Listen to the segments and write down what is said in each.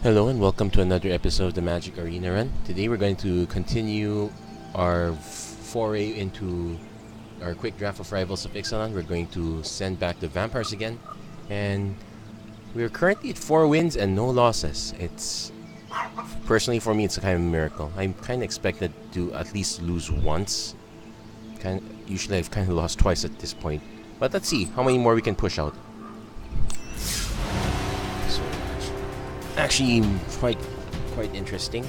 Hello and welcome to another episode of the MTG Arena Run. Today we're going to continue our foray into our quick draft of Rivals of Ixalan. We're going to send back the Vampires again. And we're currently at 4 wins and no losses. It's personally for me it's a kind of miracle. I'm kind of expected to at least lose once. Usually I've kind of lost twice at this point. But let's see how many more we can push out. Actually quite interesting.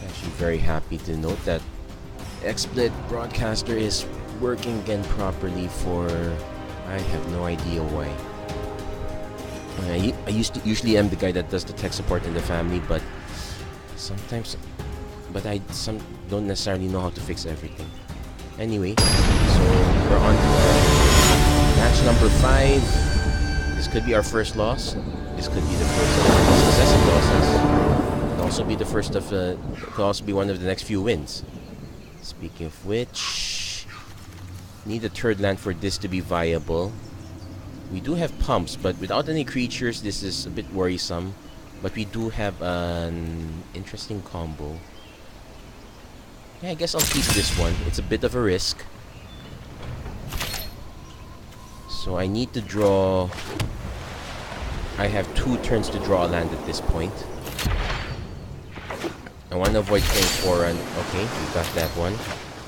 Actually very happy to note that XSplit Broadcaster is working again properly for I have no idea why. I usually am the guy that does the tech support in the family, but sometimes I don't necessarily know how to fix everything. Anyway, so we're on to match number 5. This could be our first loss. This could be the first of successive losses. Could also be the first of could also be one of the next few wins. Speaking of which, need a third land for this to be viable. We do have pumps, but without any creatures, this is a bit worrisome. But we do have an interesting combo. Yeah, I guess I'll keep this one. It's a bit of a risk. So I need to draw. I have 2 turns to draw a land at this point. I want to avoid playing Forerun. Okay, we got that one.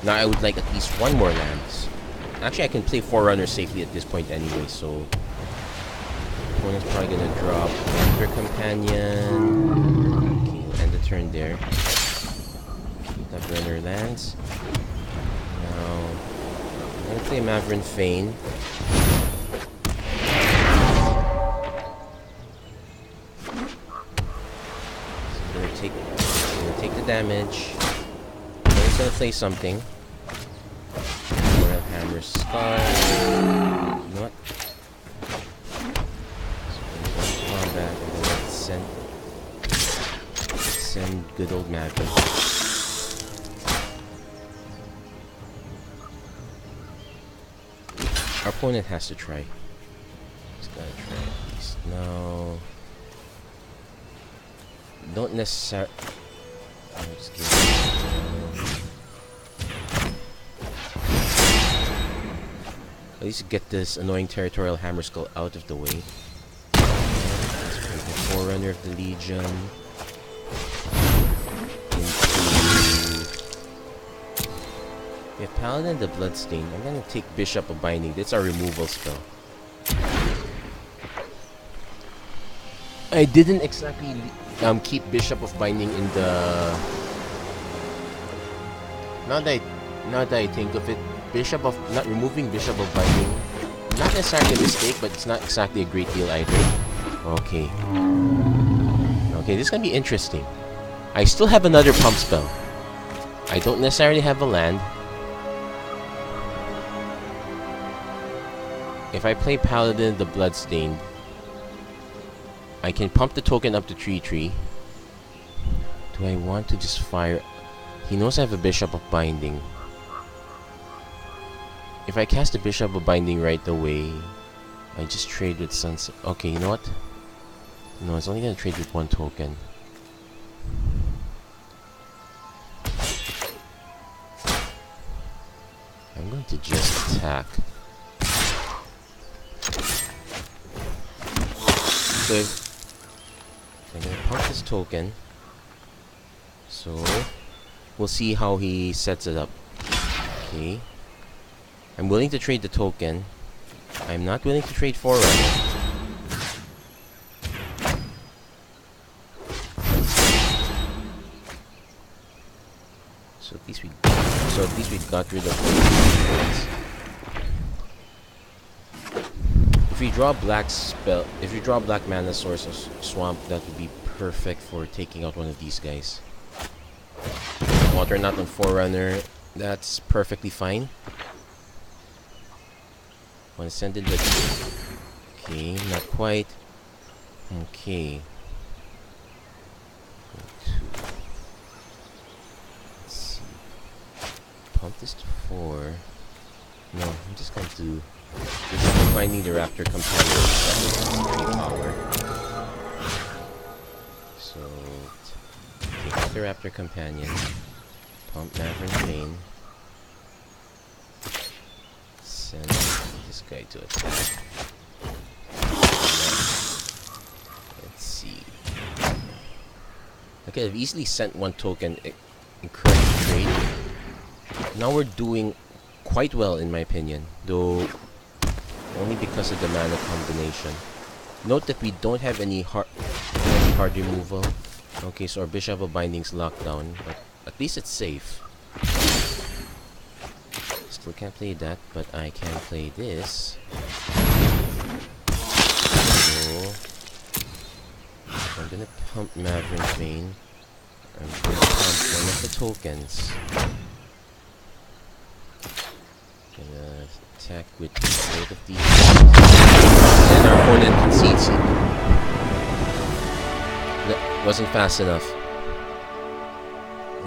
Now I would like at least 1 more land. Actually, I can play Forerunner safely at this point anyway, so... Opponent's probably going to drop Anchor Companion. Okay, we'll end the turn there. Keep runner lands. Now, I'm going to play Maverick Fane. Take the damage. I'm just gonna play something. Royal Hammer Scar. You know what? So combat and then let's send good old Maverick. Our opponent has to try. He's gotta try at least. No. Don't necessarily. At least get this annoying Territorial Hammer Skull out of the way. Let's play the Forerunner of the Legion. We have Paladin the Bloodstain. I'm gonna take Bishop of Binding. That's our removal spell. I didn't exactly keep Bishop of Binding in the... Now that I think of it, not removing Bishop of Binding, not necessarily a mistake, but it's not exactly a great deal either. Okay. Okay, this is gonna be interesting. I still have another pump spell. I don't necessarily have a land. If I play Paladin the Bloodstained, I can pump the token up to 3/3. Do I want to just fire? He knows I have a Bishop of Binding. If I cast the Bishop of Binding right away, I just trade with Sunset. Okay, you know what? No, it's only gonna trade with 1 token. I'm going to just attack. So I'm gonna pump this token. So we'll see how he sets it up. Okay. I'm willing to trade the token. I'm not willing to trade Forerunner. So at least we got rid of the. If we draw black mana source or swamp, that would be perfect for taking out one of these guys. Water not on Forerunner, that's perfectly fine. Want to send it with... Okay, not quite. Okay. Let's see. Pump this to 4. No, I'm just going to... Finding the Raptor Companion. 3 power. the Raptor Companion. Pump Maverick Bane. Send this guy to attack. Let's see. I could have easily sent one token, encourage trade. Now we're doing quite well in my opinion, though only because of the mana combination. Note that we don't have any hard removal. Okay, so our Bishop of Binding's locked down, but at least it's safe. Still can't play that, but I can play this. So I'm gonna pump Maverick Bane. I'm gonna pump one of the tokens. Gonna attack with both of these. And our opponent concedes. That wasn't fast enough.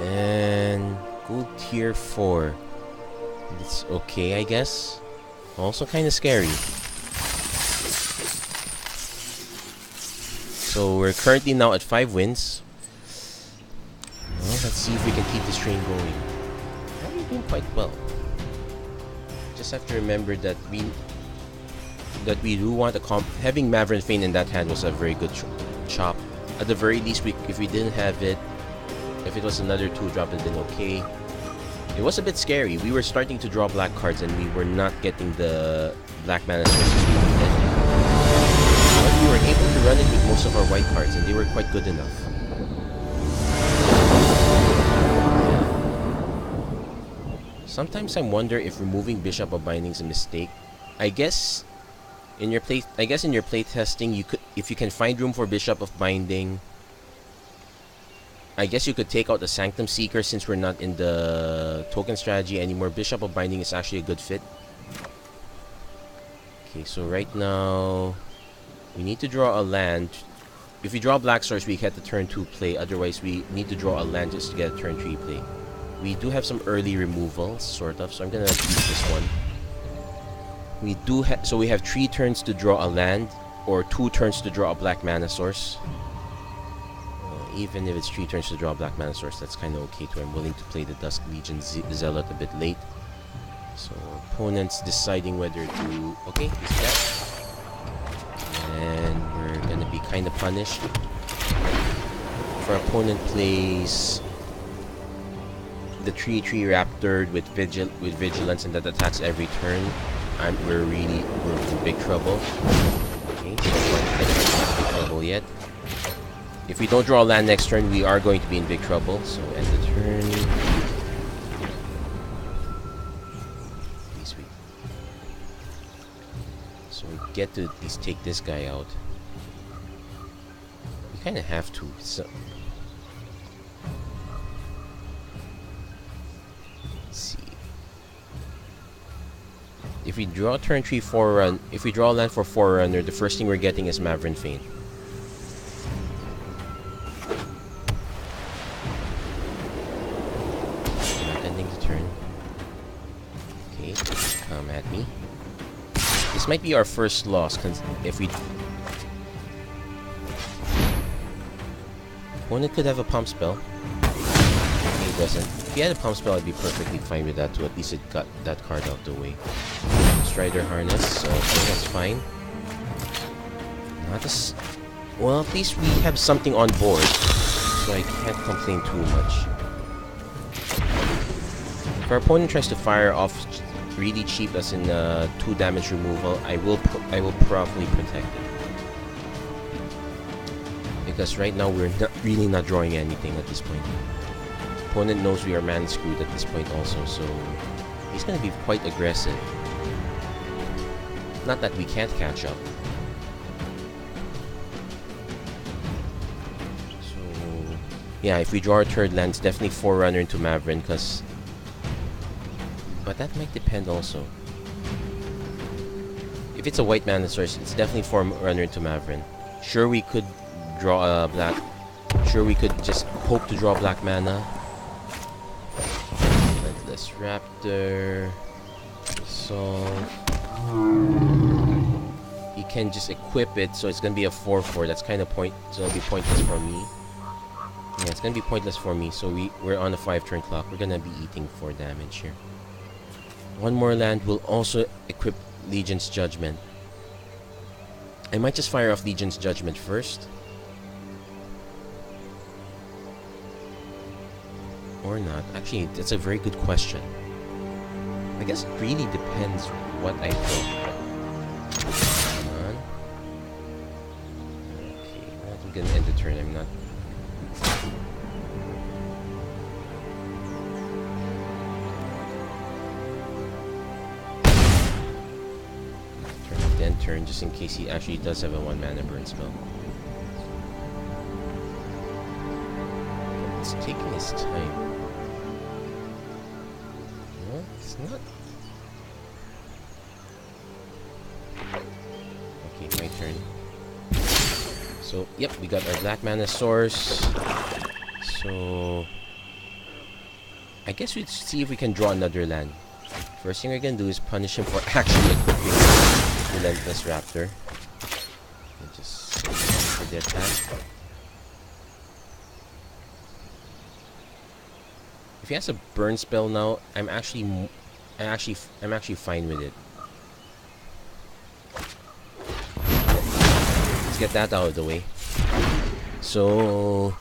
And go tier 4. It's okay, I guess. Also kind of scary. So we're currently now at 5 wins. Well, let's see if we can keep this train going. We're doing quite well. Just have to remember that we do want a having Maverick Fane in that hand was a very good chop. At the very least, if we didn't have it, if it was another 2-drop, it'd been okay. It was a bit scary. We were starting to draw black cards and we were not getting the black mana sources we needed. But we were able to run it with most of our white cards and they were quite good enough. Sometimes I wonder if removing Bishop of Binding is a mistake. I guess in your play testing, you could, if you can find room for Bishop of Binding, I guess you could take out the Sanctum Seeker since we're not in the token strategy anymore. Bishop of Binding is actually a good fit. Okay, so right now we need to draw a land. If we draw Black Source, we get the turn 2 play. Otherwise, we need to draw a land just to get a turn 3 play. We do have some early removals, sort of, so I'm gonna keep this one. We do so we have 3 turns to draw a land, or 2 turns to draw a black mana source. Even if it's 3 turns to draw a black mana source, that's kind of okay too. I'm willing to play the Dusk Legion Zealot a bit late. So opponent's deciding whether to... Okay, he's dead. And we're gonna be kind of punished. If our opponent plays the 3/3 Raptor with Vigilance and that attacks every turn, we're in big trouble. Okay, so we're not in big trouble yet. If we don't draw a land next turn, we are going to be in big trouble. So end the turn. Pretty sweet. So we get to at least take this guy out. We kind of have to. So let's see. If we draw turn 3 4-run, if we draw a land for 4-runner, the first thing we're getting is Maverick Fane. Not ending the turn. Okay, come at me. This might be our first loss, if we... Opponent could have a pump spell. Okay, he doesn't. If he had a pump spell, I'd be perfectly fine with that too. At least it got that card out the way. Strider Harness, so okay, that's fine. Not as... Well, at least we have something on board, so I can't complain too much. If our opponent tries to fire off really cheap, as in 2 damage removal, I will probably protect it. Because right now we're really not drawing anything at this point. Opponent knows we are man screwed at this point also, so he's gonna be quite aggressive. Not that we can't catch up. So yeah, if we draw our third land, it's definitely 4-runner into Maverick, because... But that might depend also. If it's a white mana source, it's definitely 4-runner into Maverick. Sure, we could draw a black... Sure, we could just hope to draw black mana. Relentless Raptor... Assault... You can just equip it, so it's gonna be a 4/4. That's kind of so it'll be pointless for me. Yeah, it's gonna be pointless for me. So we're on a 5-turn clock. We're gonna be eating 4 damage here. One more land will also equip Legion's Judgment. I might just fire off Legion's Judgment first. Or not. Actually, that's a very good question. I guess it really depends what I do. Come on. Okay, I'm gonna end the turn. I'm not. Turn off the end turn just in case he actually does have a 1 mana burn spell. It's taking his time. No, it's not. Okay, my turn. So, yep, we got our black mana source. So, I guess we'd see if we can draw another land. First thing we're gonna do is punish him for actually equipping Relentless Raptor. And just for the attack. If he has a burn spell now, I'm actually fine with it. Let's get that out of the way. So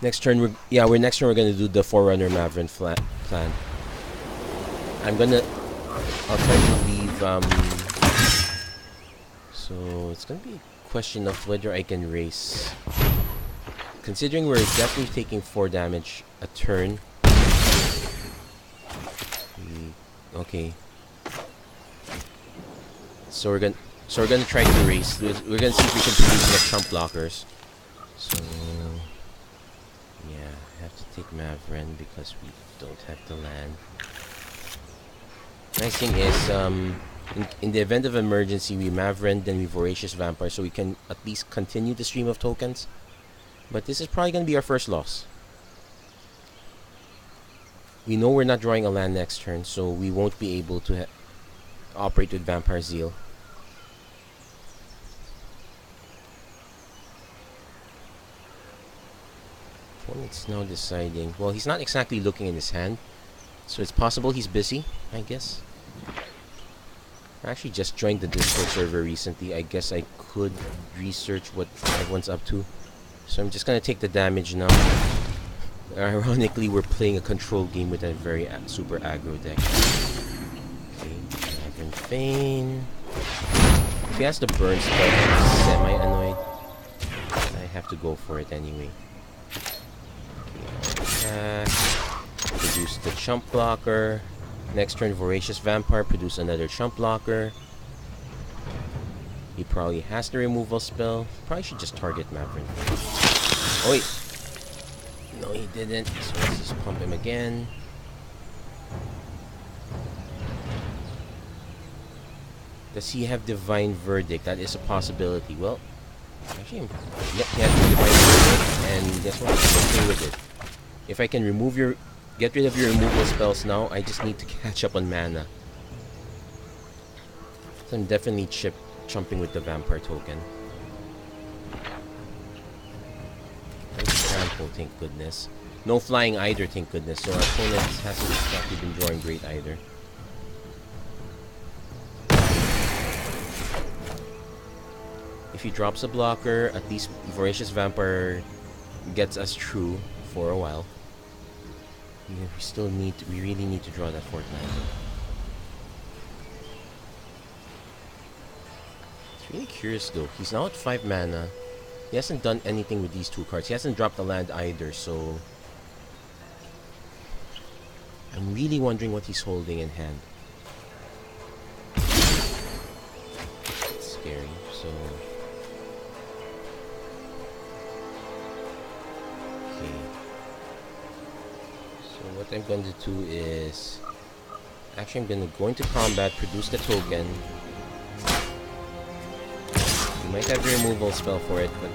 next turn we're gonna do the Forerunner Maverick plan. I'll try to leave so it's gonna be a question of whether I can race. Considering we're definitely taking 4 damage a turn. Okay. So we're gonna try to race. We're gonna see if we can produce enough chump blockers. So yeah, I have to take Mavren because we don't have the land. Nice thing is, in the event of emergency, we Mavren, then we Voracious Vampire, so we can at least continue the stream of tokens. But this is probably gonna be our first loss. We know we're not drawing a land next turn, so we won't be able to operate with Vampire Zeal. Opponent's now deciding. Well, he's not exactly looking in his hand, so it's possible he's busy, I guess. I actually just joined the Discord server recently. I guess I could research what everyone's up to. So I'm just gonna take the damage now. Ironically, we're playing a control game with a very super aggro deck. Okay, Dragon Fane. If he has the burn spell, I'm semi-annoyed. I have to go for it anyway. Okay, produce the chump blocker. Next turn, Voracious Vampire, produce another chump blocker. He probably has the removal spell. Probably should just target Maverick. Oh wait. No, he didn't. So let's just pump him again. Does he have Divine Verdict? That is a possibility. Well, actually, yep, he has Divine Verdict, and guess what? I'm okay with it. If I can get rid of your removal spells now, I just need to catch up on mana. So I'm definitely chumping with the Vampire token. Trample, thank goodness. No flying either, thank goodness. So our opponent hasn't exactly been drawing great either. If he drops a blocker, at least Voracious Vampire gets us through for a while. We really need to draw that 4th land. It's really curious though. He's now at 5 mana. He hasn't done anything with these 2 cards. He hasn't dropped a land either, so I'm really wondering what he's holding in hand. It's scary, so okay. So what I'm going to do is actually I'm going to go into combat, produce the token. We might have a removal spell for it, but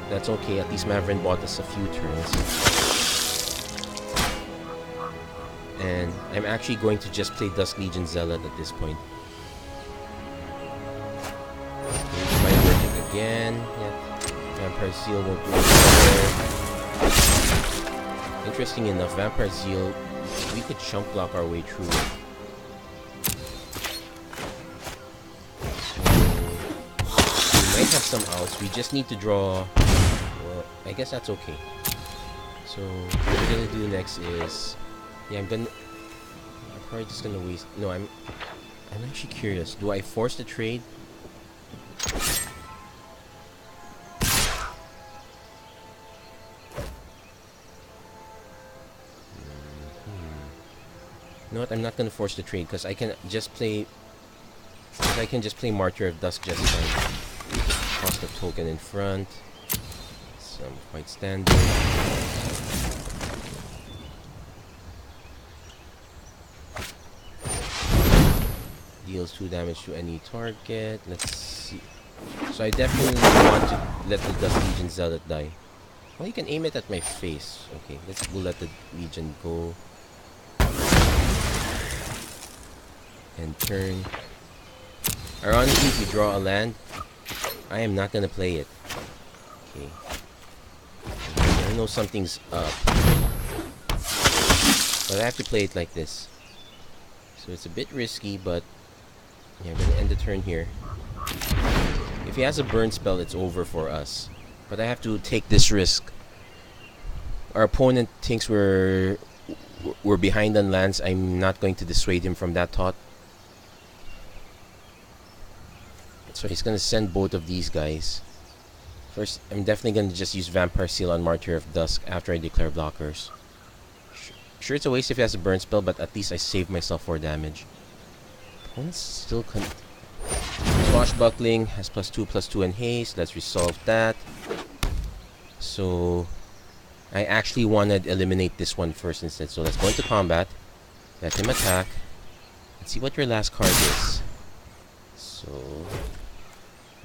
that's okay. At least Maverick bought us a few turns. And I'm actually going to just play Dusk Legion Zealot at this point. Divine Verdict again. Yeah. Vampire Seal won't do it. Interesting enough, Vampire Zeal, we could chump block our way through it. We might have some outs. We just need to draw. Well, I guess that's okay. So what we're gonna do next is, yeah, I'm probably just gonna waste. No, I'm actually curious. Do I force the trade? You know what? I'm not gonna force the trade because I can just play. Martyr of Dusk just fine. Cost the token in front. Some quite standard. Deals 2 damage to any target. Let's see. So I definitely want to let the Dust Legion Zealot die. Well, you can aim it at my face. Okay, we'll let the Legion go. And turn. Ironically, if we draw a land, I am not gonna play it. Okay. I know something's up. But I have to play it like this. So it's a bit risky, but yeah, I'm gonna end the turn here. If he has a burn spell, it's over for us. But I have to take this risk. Our opponent thinks we're behind on lands. I'm not going to dissuade him from that thought. So he's gonna send both of these guys. First, I'm definitely gonna just use Vampire Seal on Martyr of Dusk after I declare blockers. Sure, it's a waste if he has a burn spell, but at least I save myself 4 damage. Opponent's still Swashbuckling has +2/+2 and haste. Let's resolve that. So I actually wanted to eliminate this one first instead. So let's go into combat. Let him attack. Let's see what your last card is. So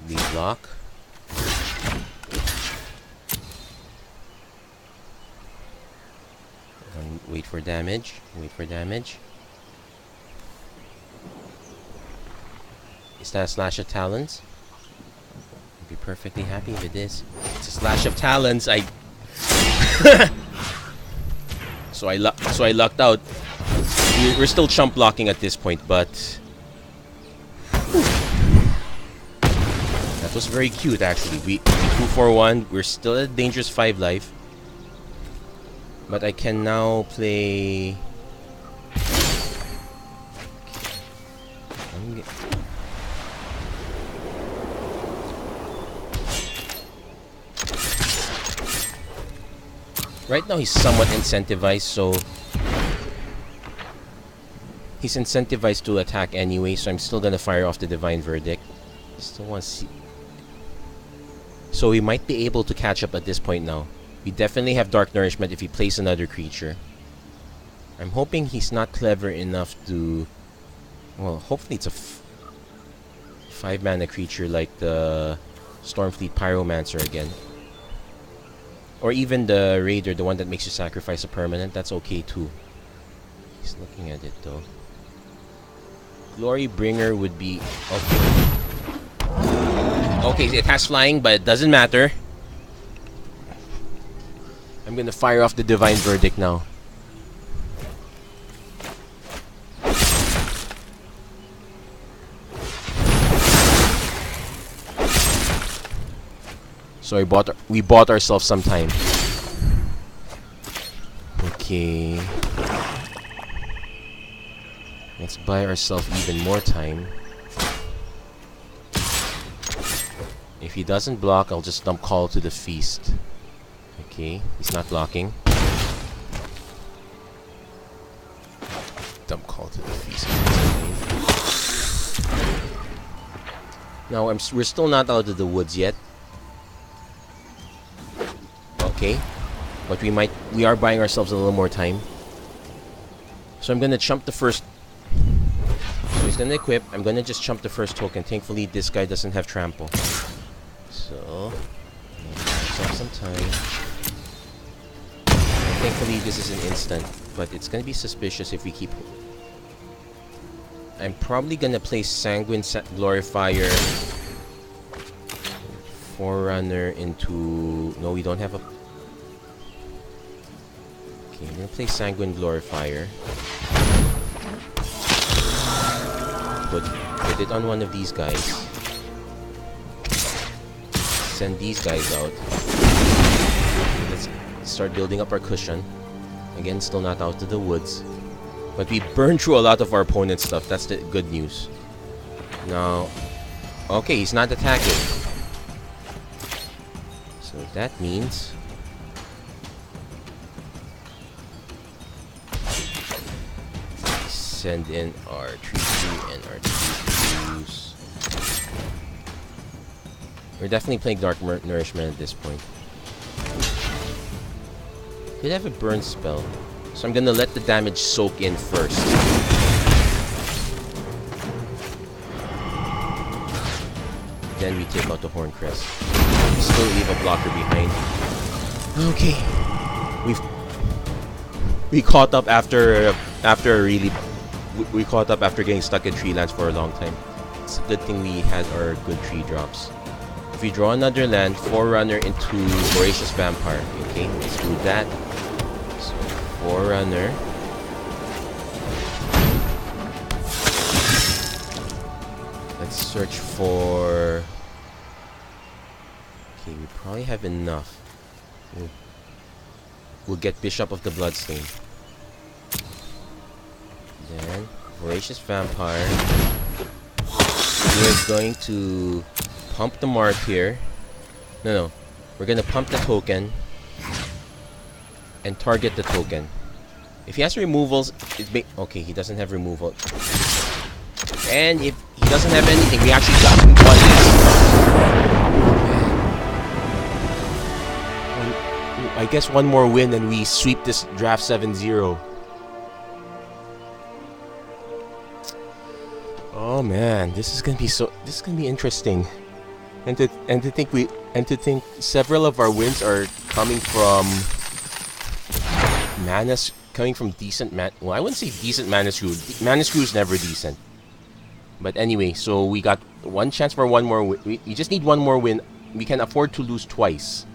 we block. And wait for damage. Wait for damage. Is that a Slash of Talons? I'd be perfectly happy if it is. It's a Slash of Talons. So I lucked out. We're still chump blocking at this point, but that was very cute actually. We 2-4-1. We're still at dangerous 5 life. But I can now play. Right now he's somewhat incentivized, so he's incentivized to attack anyway, so I'm still gonna fire off the Divine Verdict. Still want to see. So we might be able to catch up at this point now. We definitely have Dark Nourishment if he plays another creature. I'm hoping he's not clever enough to. Well, hopefully it's a 5-mana creature like the Stormfleet Pyromancer again. Or even the Raider, the one that makes you sacrifice a permanent. That's okay too. He's looking at it though. Glory Bringer would be okay. Okay, it has flying, but it doesn't matter. I'm gonna fire off the Divine Verdict now. So we bought ourselves some time. Okay. Let's buy ourselves even more time. If he doesn't block, I'll just dump Call to the Feast. Okay, he's not blocking. Dump Call to the Feast. Now we're still not out of the woods yet. Okay, but we are buying ourselves a little more time. So I'm gonna chump the first. So he's gonna equip. I'm gonna just chump the first token. Thankfully, this guy doesn't have trample. So myself some time. Thankfully, this is an instant, but it's gonna be suspicious if we keep. I'm probably gonna play Sanguine Glorifier, Forerunner into. No, we don't have a. Okay, I'm gonna play Sanguine Glorifier. Put it on one of these guys. Send these guys out. Let's start building up our cushion. Again, still not out of the woods. But we burned through a lot of our opponent's stuff. That's the good news. Now, okay, he's not attacking. So that means send in our 3-2 and our 2-2s. We're definitely playing Dark Nourishment at this point. Could have a burn spell. So I'm gonna let the damage soak in first. Then we take out the Horncrest. We still leave a blocker behind. Okay. We caught up after we caught up after getting stuck in tree lands for a long time. It's a good thing we had our good tree drops. If we draw another land, Forerunner into Voracious Vampire. Okay, let's do that. So, Forerunner. Let's search for... Okay, we probably have enough. We'll get Bishop of the Bloodstain. Then, Voracious Vampire. We're going to pump the mark here. No. We're going to pump the token and target the token. If he has removals, okay, he doesn't have removal. And if he doesn't have anything, we actually got him I guess one more win and we sweep this draft 7-0. Oh man, this is gonna be interesting. And to think several of our wins are coming from decent well, I wouldn't say decent mana screw. Mana screw is never decent. But anyway, so we got one chance for one more win. We just need one more win. We can afford to lose twice.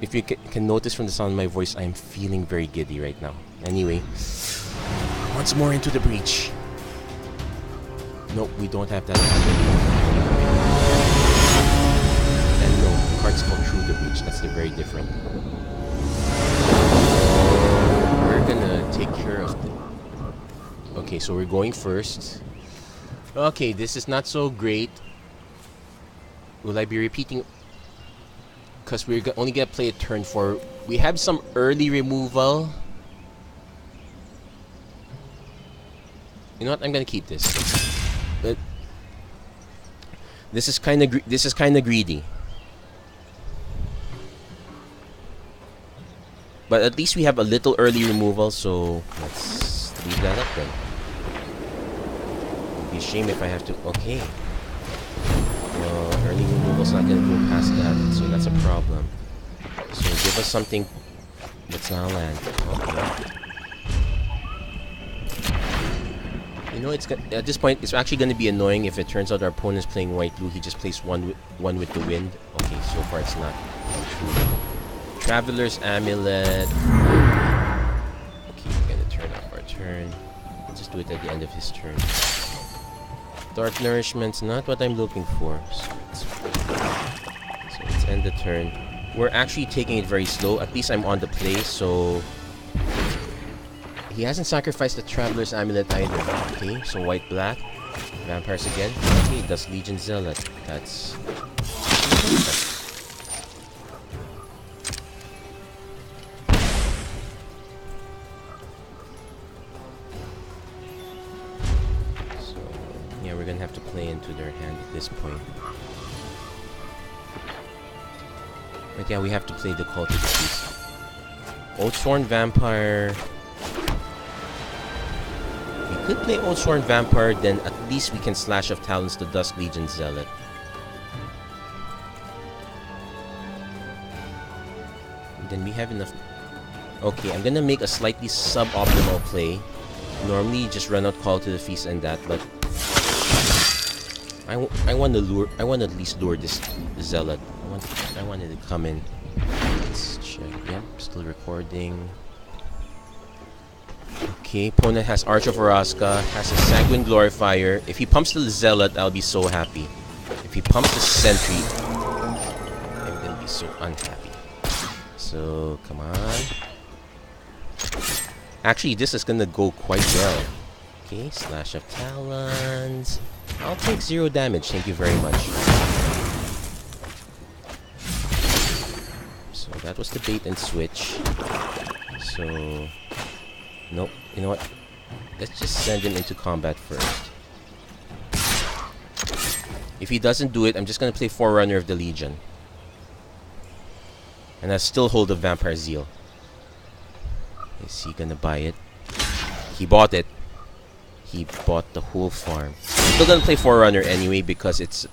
If you can notice from the sound of my voice, I'm feeling very giddy right now. Anyway, once more into the breach. Nope, we don't have that. And no, the card's called Through the Breach. That's very different. We're gonna take care of the... Okay, so we're going first. Okay, this is not so great. Will I be repeating? Because we're only gonna play a turn 4. We have some early removal. You know what? I'm gonna keep this. But this is kind of greedy. But at least we have a little early removal, so let's leave that up then. It'd be a shame if I have to. Okay. Early removal's not gonna go past that, so that's a problem. So give us something that's not a land. Okay. You know, at this point, it's actually going to be annoying if it turns out our opponent's playing white-blue. He just plays one with the wind. Okay, so far it's not true. Traveler's Amulet. Okay, we're going to turn off our turn. We'll just do it at the end of his turn. Dark Nourishment's not what I'm looking for. So let's end the turn. We're actually taking it very slow. At least I'm on the play, so... He hasn't sacrificed the Traveler's Amulet either. Okay, so white-black. Vampires again. Okay, does Legion Zealot. That's... So, yeah, we're gonna have to play into their hand at this point. But yeah, we have to play the Call to the Feast. Oathsworn Vampire... Could play Oathsworn Vampire, then at least we can Slash of Talons to Dusk Legion Zealot. And then we have enough... Okay, I'm gonna make a slightly suboptimal play. Normally, just run out Call to the Feast and that, but... I want to at least lure this Zealot. I want it to come in. Let's check. Yep, still recording. Okay, opponent has Arch of Araska, has a Sanguine Glorifier. If he pumps the Zealot, I'll be so happy. If he pumps the Sentry, I'm gonna be so unhappy. So, come on. Actually, this is gonna go quite well. Okay, Slash of Talons. I'll take 0 damage, thank you very much. So, that was the bait and switch. So... Nope, you know what? Let's just send him into combat first. If he doesn't do it, I'm just gonna play Forerunner of the Legion. And I still hold the Vampire Zeal. Is he gonna buy it? He bought it. He bought the whole farm. I'm still gonna play Forerunner anyway because it's...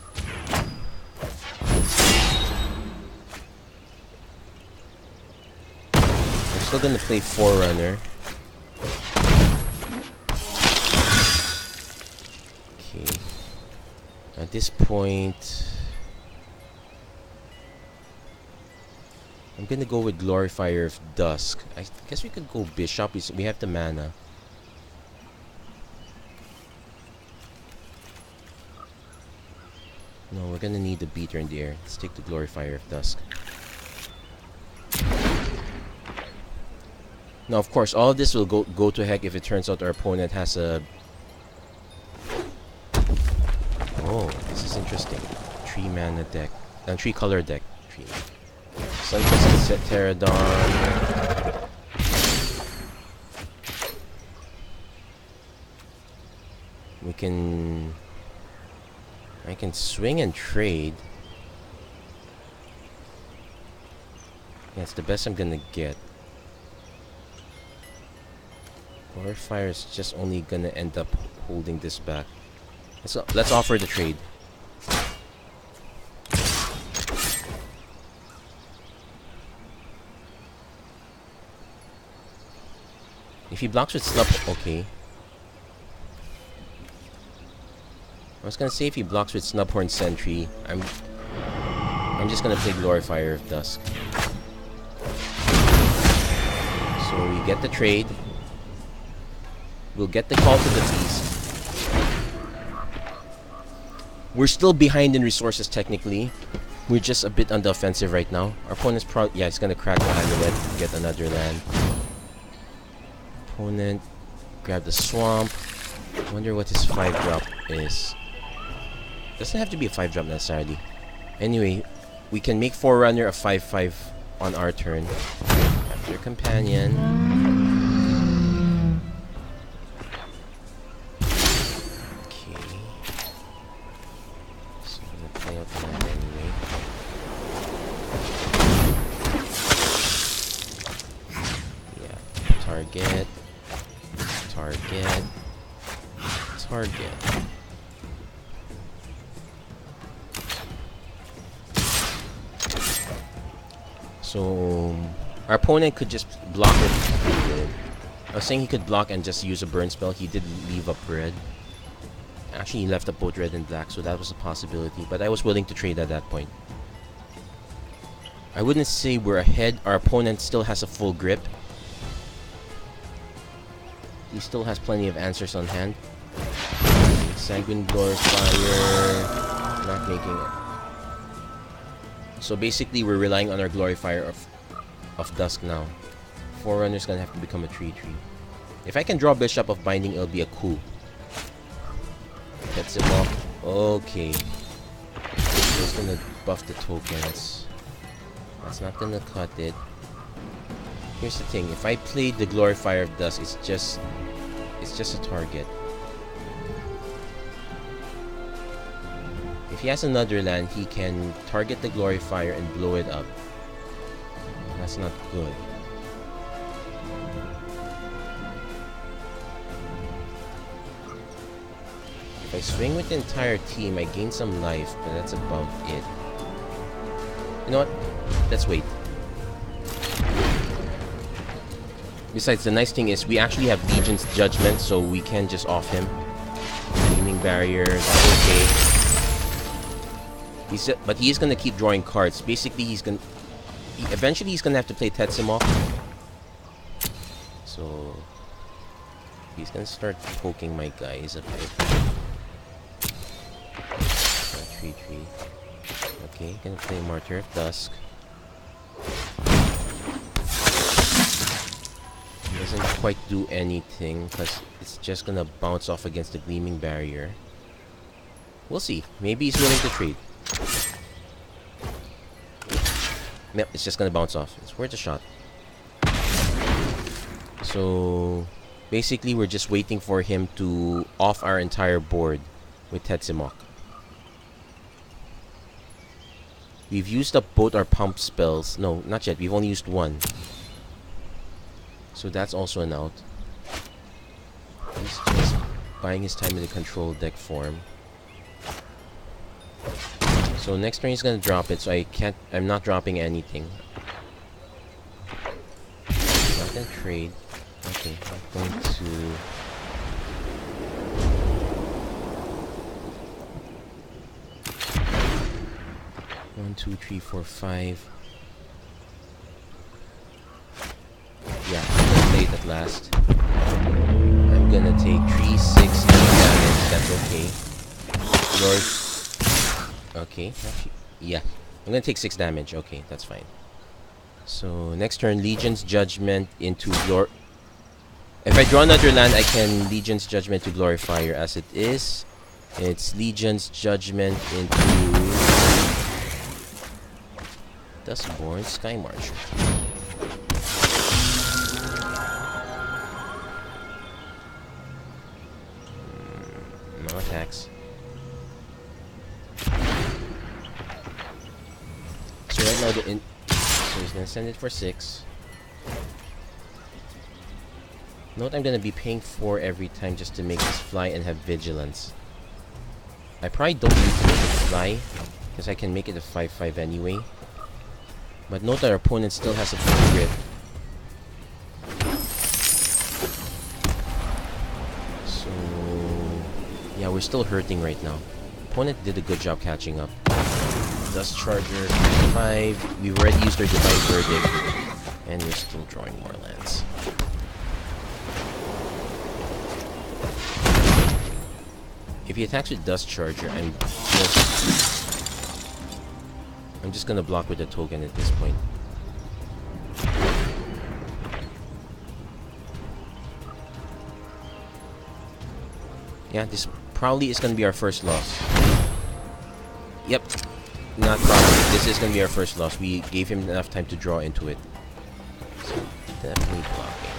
I'm still gonna play Forerunner. Okay. At this point... I'm gonna go with Glorifier of Dusk. I guess we could go Bishop. We have the mana. No, we're gonna need the Beater in the air. Let's take the Glorifier of Dusk. Now, of course, all of this will go to heck if it turns out our opponent has a... Oh, this is interesting. 3 mana deck. 3 color deck. 3. Sunquest and Pterodon. We can... I can swing and trade. That's the best I'm gonna get. Glorifier is just only gonna end up holding this back. Let's offer the trade. If he blocks with Snub, okay. I was gonna say if he blocks with Snubhorn Sentry, I'm just gonna play Glorifier of Dusk. So we get the trade. We'll get the call to the feast. We're still behind in resources technically. We're just a bit on the offensive right now. Our opponent's yeah, he's gonna crack the Amulet, get another land. Opponent, grab the Swamp. Wonder what his 5-drop is. Doesn't have to be a 5-drop necessarily. Anyway, we can make Forerunner a 5/5 on our turn. After Companion. Okay. So I'm gonna play out the land anyway. Yeah. Target. Target. Target. So our opponent could just block it. I was saying he could block and just use a burn spell. He did leave up red. Actually, he left up both red and black, so that was a possibility. But I was willing to trade at that point. I wouldn't say we're ahead. Our opponent still has a full grip. He still has plenty of answers on hand. Sanguine Glorifier. Not making it. So basically, we're relying on our Glorifier of Dusk now. Forerunner's gonna have to become a 3/3. If I can draw Bishop of Binding, it'll be a coup. Gets him off. Okay. He's gonna buff the tokens. That's not gonna cut it. Here's the thing. If I play the Glorifier of Dusk, it's just a target. If he has another land, he can target the Glorifier and blow it up. That's not good. If I swing with the entire team, I gain some life, but that's about it. You know what? Let's wait. Besides, the nice thing is we actually have Legion's Judgment, so we can just off him. Aiming Barrier, that's okay. But he is gonna keep drawing cards. Basically, he's gonna... Eventually, he's gonna have to play Tetsimok. So he's gonna start poking my guys a bit. 3-3. Okay, gonna play Martyr of Dusk. Doesn't quite do anything because it's just gonna bounce off against the Gleaming Barrier. We'll see. Maybe he's willing to trade. Yep, it's just gonna bounce off. It's worth a shot. So basically, we're just waiting for him to off our entire board with Tetsimok. We've used up both our pump spells. No, not yet. We've only used one. So that's also an out. He's just buying his time in the control deck form. So next turn he's gonna drop it, so I'm not dropping anything. I'm not gonna trade. Okay, I'm going to 1, 2, 3, 4, 5. Yeah, I'm gonna play it at last. I'm gonna take 3, 6 damage. That's okay. Okay, actually, yeah. I'm gonna take 6 damage. Okay, that's fine. So next turn, Legion's Judgment into Glor. If I draw another land, I can Legion's Judgment to Glorifier. As it is, it's Legion's Judgment into Duskborn Sky Marcher. No attacks. So right now so he's gonna send it for 6. Note I'm gonna be paying 4 every time just to make this fly and have vigilance. I probably don't need to make it fly because I can make it a 5/5 anyway. But note that our opponent still has a full grip. So yeah, we're still hurting right now. Opponent did a good job catching up. Dust Charger 5. We've already used our Divine Verdict, and we're still drawing more lands. If he attacks with Dust Charger, I'm just gonna block with the token at this point. Yeah, this probably is gonna be our first loss. Yep, not probably. This is gonna be our first loss. We gave him enough time to draw into it. So definitely blocking.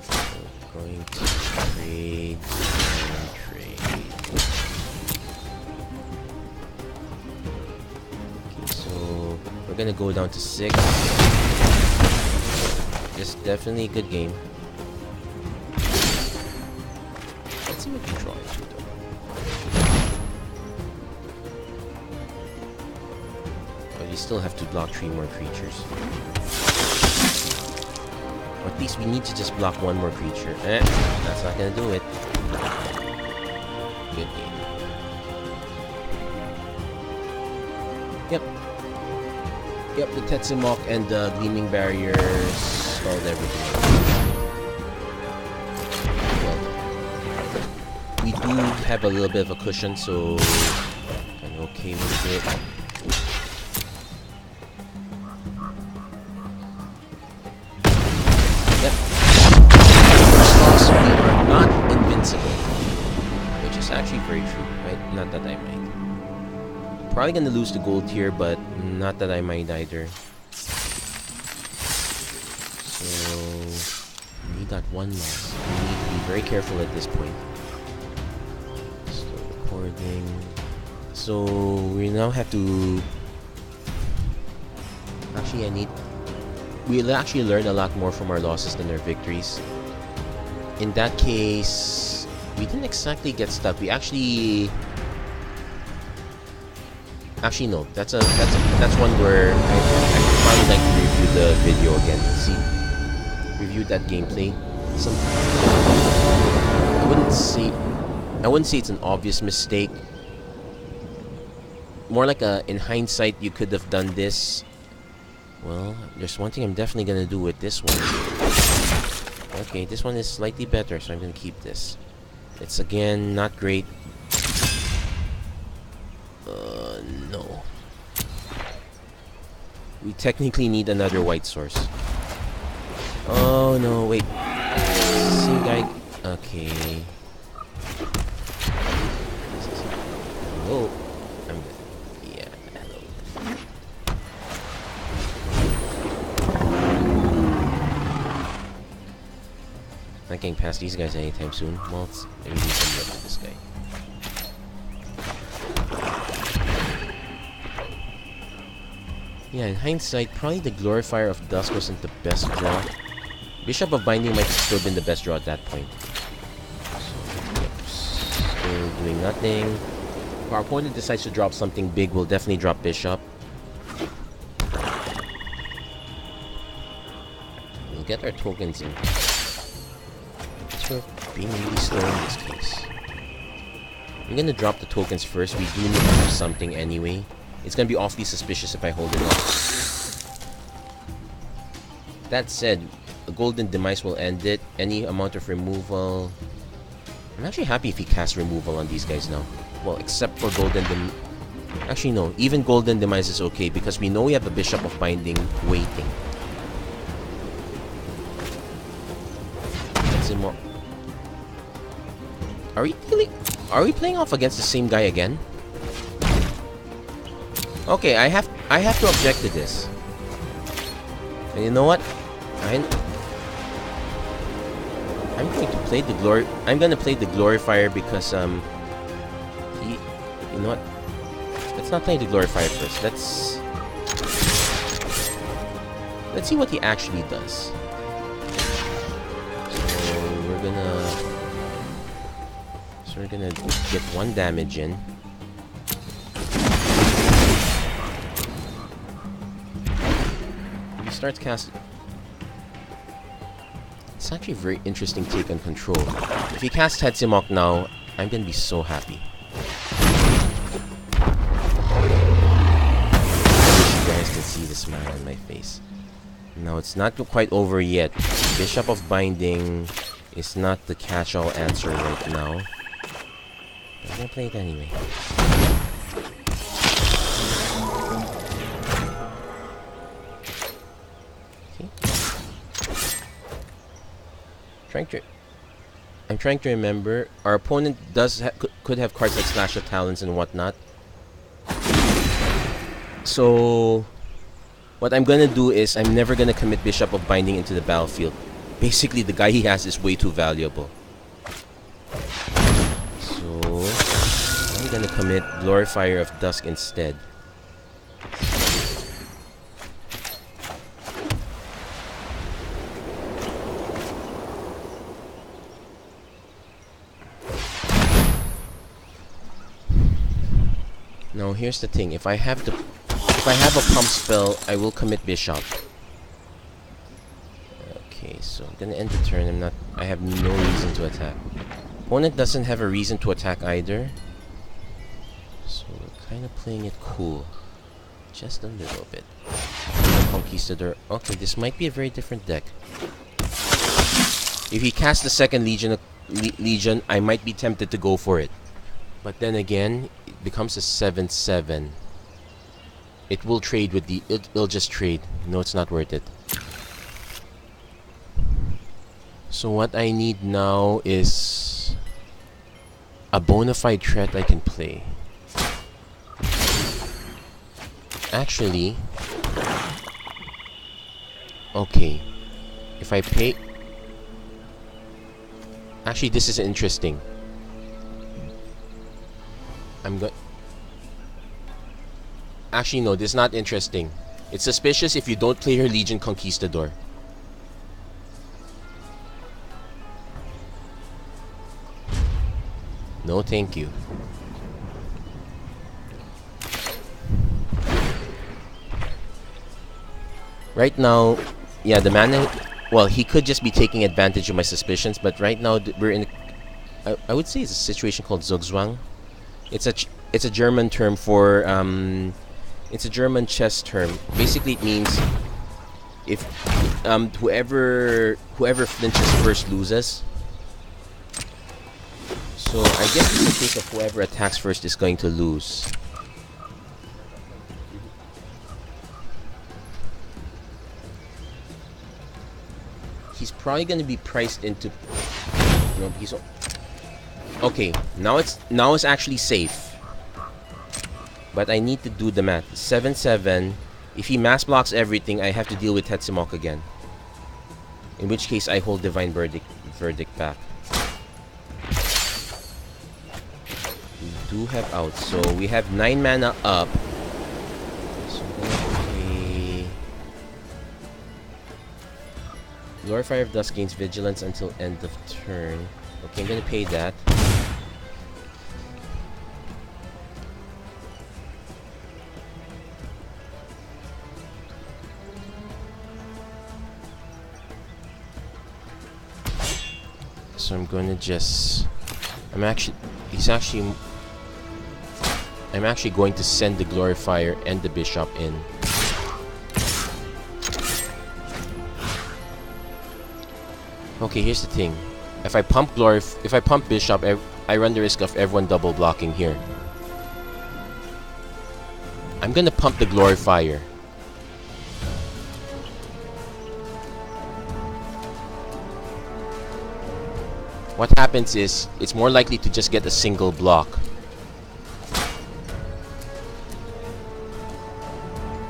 So going to trade. We're gonna go down to 6. Just definitely a good game. Let's see what we draw into though. But we still have to block 3 more creatures. Or at least we need to just block 1 more creature. That's not gonna do it. Good game. Yep. Yep, the Tetsimok and the Gleaming Barriers stalled everything. Well, we do have a little bit of a cushion, so I'm okay with it. Yep. First loss, we are not invincible. Which is actually very true, right? Not that I mind. Probably gonna lose the gold here, but not that I mind either. So we got 1 loss. We need to be very careful at this point. Still recording. So we now have to. Actually, we'll actually learn a lot more from our losses than our victories. In that case, we didn't exactly get stuck. We actually. Actually, no. That's one where I probably like to review the video again. See, review that gameplay. I wouldn't say it's an obvious mistake, more like a, in hindsight, you could have done this. Well, there's one thing I'm definitely gonna do with this one. Okay, this one is slightly better, so I'm gonna keep this. It's again not great. No. We technically need another white source. Oh no, wait. Same guy. Okay. Oh, I'm good. Yeah, hello. Not getting past these guys anytime soon. Well, it's maybe some luck with this guy. Yeah, in hindsight, probably the Glorifier of Dusk wasn't the best draw. Bishop of Binding might have still been the best draw at that point. So, yep, still doing nothing. If our opponent decides to drop something big, we'll definitely drop Bishop. We'll get our tokens in. So, being really slow in this case. I'm gonna drop the tokens first. We do need to have something anyway. It's gonna be awfully suspicious if I hold it up. That said, a Golden Demise will end it. Any amount of removal. I'm actually happy if he casts removal on these guys now. Well, except for Golden Demise. Actually, no. Even Golden Demise is okay because we know we have a Bishop of Binding waiting. That's him. Are we playing off against the same guy again? Okay, I have to object to this. And you know what? I'm going to play the Glorifier because you know what? Let's not play the Glorifier first. Let's see what he actually does. So we're gonna get 1 damage in. Starts casting. It's actually a very interesting take on control. If he casts Tetsimok now, I'm gonna be so happy. I wish you guys can see the smile on my face. No, it's not quite over yet. Bishop of Binding is not the catch-all answer right now. But I'm gonna play it anyway. I'm trying to remember. Our opponent could have cards like Slash of Talons and whatnot. So what I'm gonna do is I'm never gonna commit Bishop of Binding into the battlefield. Basically, the guy he has is way too valuable. So I'm gonna commit Glorifier of Dusk instead. Now here's the thing, if I have a pump spell, I will commit Bishop. Okay, so I'm gonna end the turn. I have no reason to attack. Opponent doesn't have a reason to attack either. So we're kinda playing it cool. Just a little bit. Conquistador. Okay, this might be a very different deck. If he casts the second Legion, I might be tempted to go for it. But then again, it becomes a 7/7. It will trade with the... It'll just trade. No, it's not worth it. So what I need now is a bona fide threat I can play. Actually... Okay. If I pay... Actually, this is interesting. Actually, no, this is not interesting. It's suspicious if you don't play her Legion Conquistador. No, thank you. Right now, yeah, the mana... Well, he could just be taking advantage of my suspicions, but right now we're in... I would say it's a situation called Zugzwang. it's a German term for it's a German chess term. Basically, it means if whoever flinches first loses. So I guess it's the case of whoever attacks first is going to lose. He's probably going to be priced into. No, he's okay. Now it's actually safe. But I need to do the math. 7-7. If he mass blocks everything, I have to deal with Tetsimok again. In which case, I hold Divine Verdict back. We do have out, so we have 9 mana up. So I'm gonna pay. Glorifier of Dusk gains Vigilance until end of turn. Okay, I'm gonna pay that. So I'm going to just... I'm actually going to send the Glorifier and the Bishop in. Okay, here's the thing. If I pump Bishop, I run the risk of everyone double blocking here. I'm gonna pump the Glorifier. What happens is, it's more likely to just get a single block.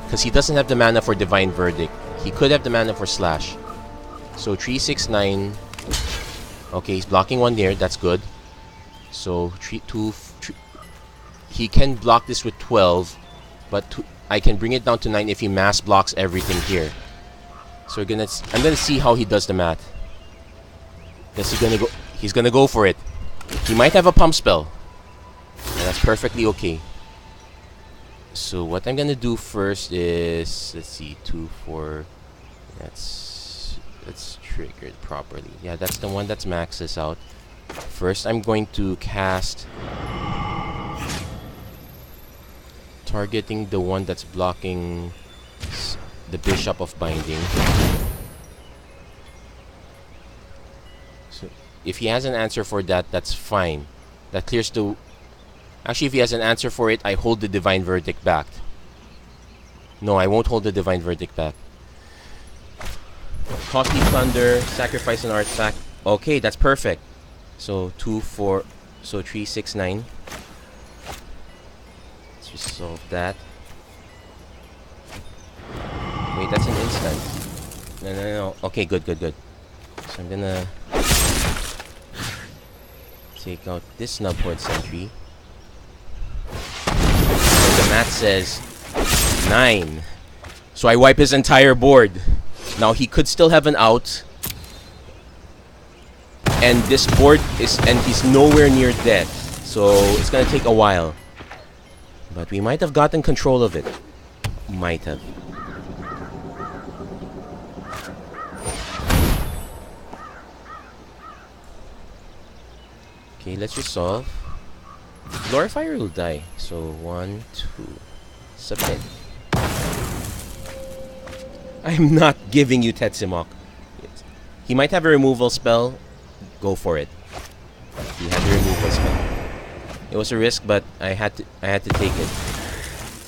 Because he doesn't have the mana for Divine Verdict. He could have the mana for Slash. So 3, 6, 9. Okay, he's blocking one there. That's good. So 3, 2, 3. He can block this with 12. But I can bring it down to 9 if he mass blocks everything here. So I'm gonna see how he does the math. Is he gonna go? He's gonna go for it. He might have a pump spell. And that's perfectly okay. So what I'm gonna do first is, let's see, 2, 4. That's triggered properly. Yeah, that's the one that's maxes out. First, I'm going to cast, targeting the one that's blocking the Bishop of Binding. So if he has an answer for that, that's fine. That clears the... Actually, if he has an answer for it, I hold the Divine Verdict back. No, I won't hold the Divine Verdict back. Costly Thunder, sacrifice an artifact. Okay, that's perfect. So 2, 4, so 3, 6, 9. Let's resolve that. Wait, that's an instant. No. Okay, good. So I'm gonna take out this Snubhorde Sentry. So the math says 9. So I wipe his entire board. Now he could still have an out. And this board is, and he's nowhere near dead. So it's gonna take a while. But we might have gotten control of it. Might have. Okay, let's resolve. Glorifier will die. So 1, 2. Submit. I'm not giving you Tetsimok. He might have a removal spell. Go for it. He had the removal spell. It was a risk, but I had to take it.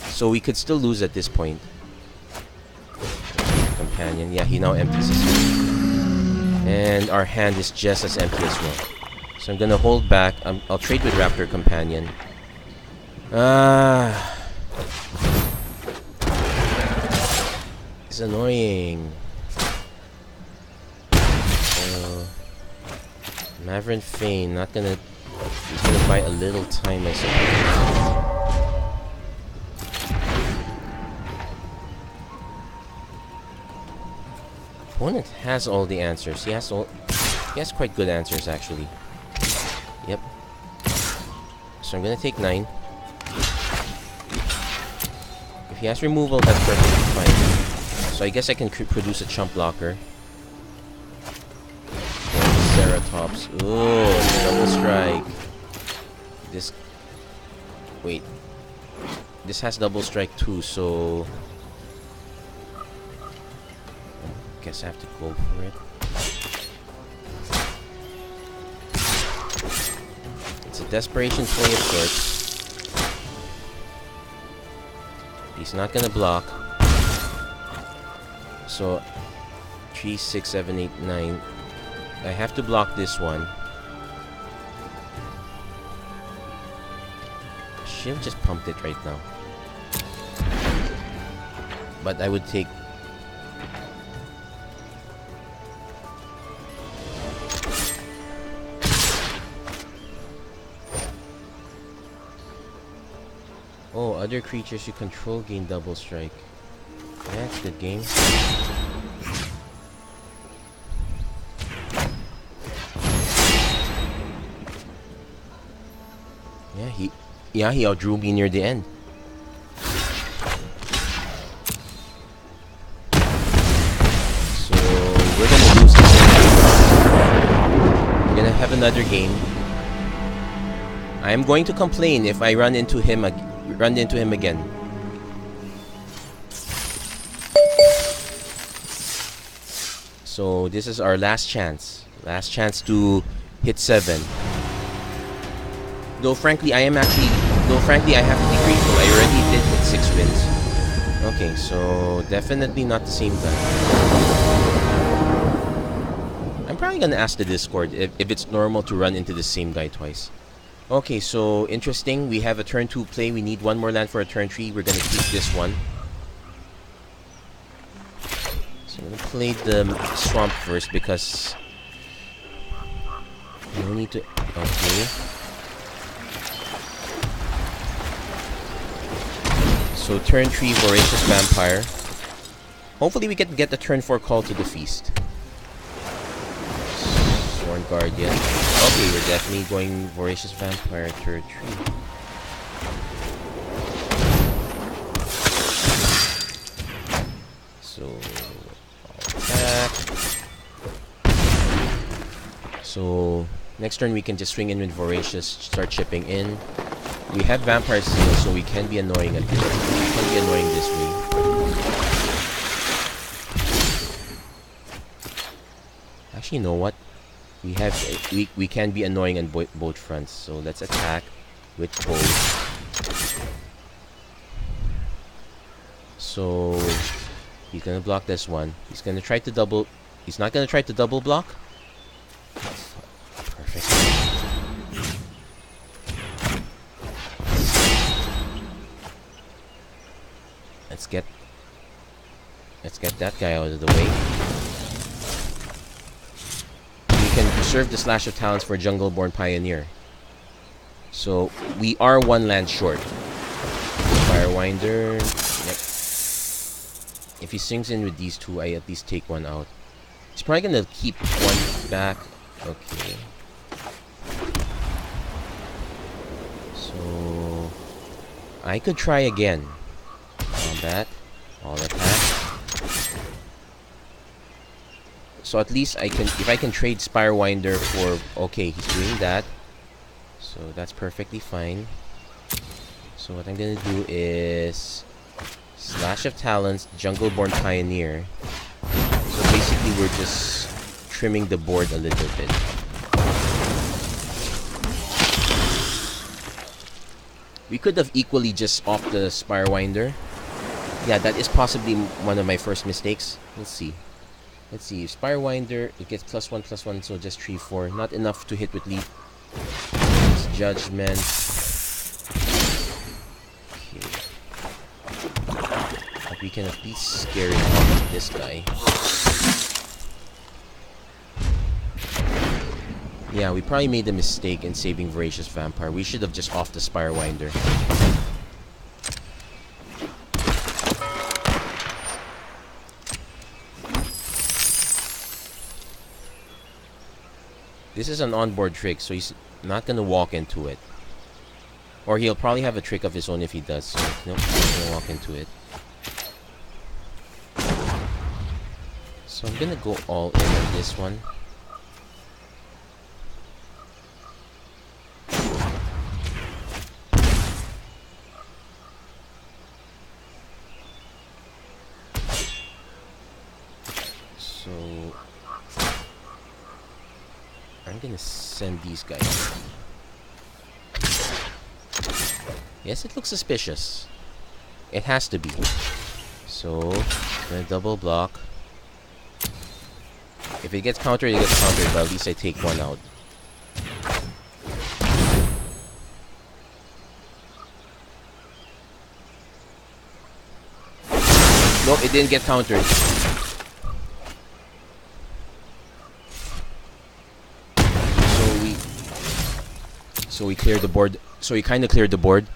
So we could still lose at this point. Companion. Yeah, he now empties his hand. And our hand is just as empty as well. So I'm gonna hold back. I'll trade with Raptor Companion. It's annoying. Maverick Fane, not gonna... He's gonna buy a little time, I suppose. Opponent has all the answers. He has quite good answers, actually. Yep. So I'm gonna take 9. If he has removal, that's perfectly fine. So I guess I can produce a chump blocker. Ceratops. Ooh, double strike. This... Wait. This has double strike too, so... Guess I have to go for it. It's a desperation play of sorts. He's not gonna block. So 3, 6, 7, 8, 9. I have to block this one. Should have just pumped it right now. But I would take... Oh, other creatures you control gain double strike. That's good game. Yeah, he outdrew me near the end. So we're gonna lose this game. We're gonna have another game. I am going to complain if I run into him again. So this is our last chance. Last chance to hit 7. Though frankly I have to be grateful. I already did hit 6 wins. Okay, so definitely not the same guy. I'm probably gonna ask the Discord if it's normal to run into the same guy twice. Okay, so interesting. We have a turn 2 play. We need one more land for a turn 3. We're gonna keep this one. So I'm gonna play the swamp first because no need to. Okay. So turn 3 Voracious Vampire. Hopefully we can get the turn 4 call to the feast. Sworn Guardian. Okay, we're definitely going Voracious Vampire turn 3. So attack. So next turn we can just swing in with Voracious, start chipping in. We have Vampire Seal, so we can be annoying at this. We can be annoying this way. Actually, you know what? We can be annoying on both fronts. So let's attack with both. So he's gonna block this one. He's gonna try to double. He's not gonna try to double block. Perfect. Let's get that guy out of the way. We can preserve the Slash of Talents for Jungleborn Pioneer. So we are 1 land short. Firewinder. Yep. If he swings in with these 2, I at least take 1 out. He's probably gonna keep 1 back. Okay. So I could try again. Combat. All attack. So at least I can, if I can trade Spirewinder for, okay, he's doing that. So that's perfectly fine. So what I'm gonna do is Slash of Talents, Jungleborn Pioneer. So basically we're just trimming the board a little bit. We could have equally just offed the Spirewinder. Yeah, that is possibly one of my first mistakes. Let's see. Let's see. Spirewinder, it gets +1/+1, so just 3/4. Not enough to hit with leap. It's Judgment. Okay. But we can at least scare it off this guy. Yeah, we probably made a mistake in saving Voracious Vampire. We should have just offed the Spirewinder. This is an onboard trick, so he's not gonna walk into it. Or he'll probably have a trick of his own if he does. So nope, he's not gonna walk into it. So I'm gonna go all in on this one. I'm gonna send these guys. Yes, it looks suspicious. It has to be. So, I'm gonna double block. If it gets countered, it gets countered, but at least I take one out. Nope, it didn't get countered. So we cleared the board. So we kind of cleared the board.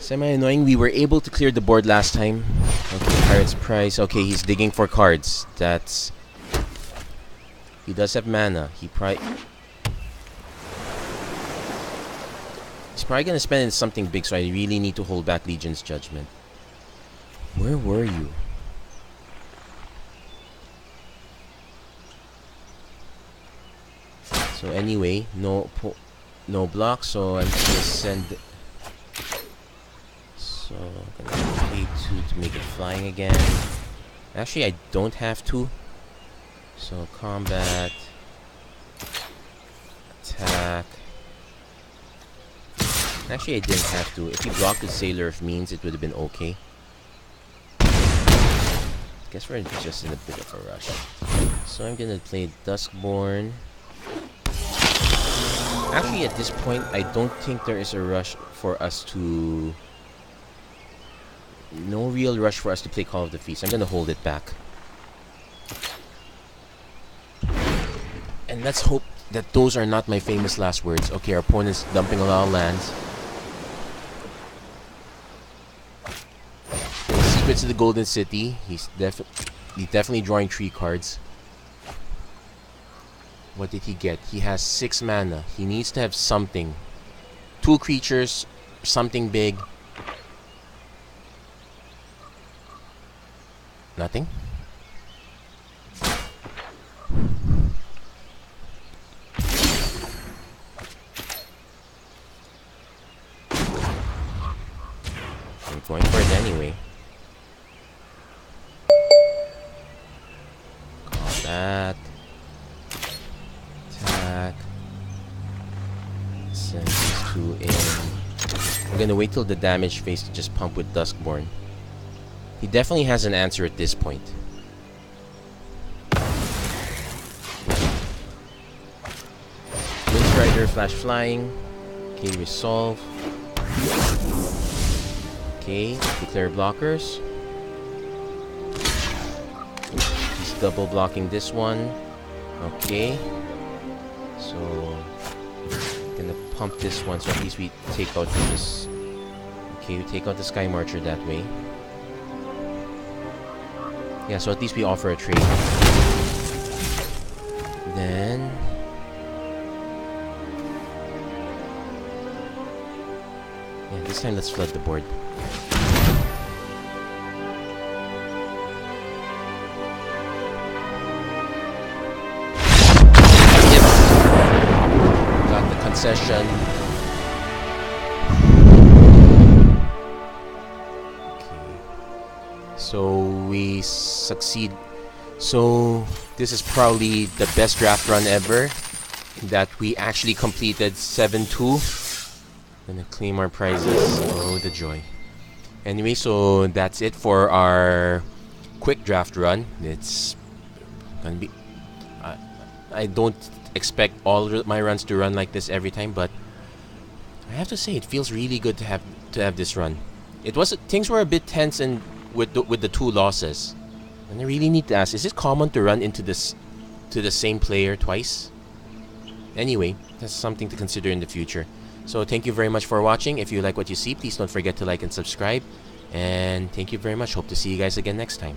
Semi-annoying. We were able to clear the board last time. Okay, Pirate's Prize. Okay, he's digging for cards. That's... He does have mana. He's probably gonna spend in something big, so I really need to hold back Legion's Judgment. Where were you? So anyway, no block, so I'm just gonna send. So I'm gonna pay 2 to make it flying again. Actually, I don't have to. So combat, attack. Actually, I didn't have to. If he blocked the Sailor of Means, it would have been okay. Guess we're just in a bit of a rush. So I'm gonna play Duskborn. Actually, at this point, I don't think there is a rush for us to... No real rush for us to play Call of the Feast. I'm gonna hold it back. And let's hope that those are not my famous last words. Okay, our opponent's dumping a lot of lands. Secrets of the Golden City. He's definitely drawing 3 cards. What did he get? He has 6 mana. He needs to have something. 2 creatures, something big. Nothing? I'm going for it anyway. That. Attack. Send these 2 in. I'm gonna wait till the damage phase to just pump with Duskborn. He definitely has an answer at this point. Windstrider, Flash Flying. Okay, resolve. Okay, declare blockers. Double blocking this one. Okay. So gonna pump this one so at least we take out this. Okay, we take out the Sky Marcher that way. Yeah, so at least we offer a trade. Then yeah, this time let's flood the board. Session. Okay. So we succeed. So this is probably the best draft run ever that we actually completed 7-2. Gonna claim our prizes. Oh, the joy. Anyway, so that's it for our quick draft run. It's gonna be... I don't expect all my runs to run like this every time, but I have to say it feels really good to have this run. It was things were a bit tense and with the 2 losses, and I really need to ask: is it common to run into the same player twice? Anyway, that's something to consider in the future. So thank you very much for watching. If you like what you see, please don't forget to like and subscribe. And thank you very much. Hope to see you guys again next time.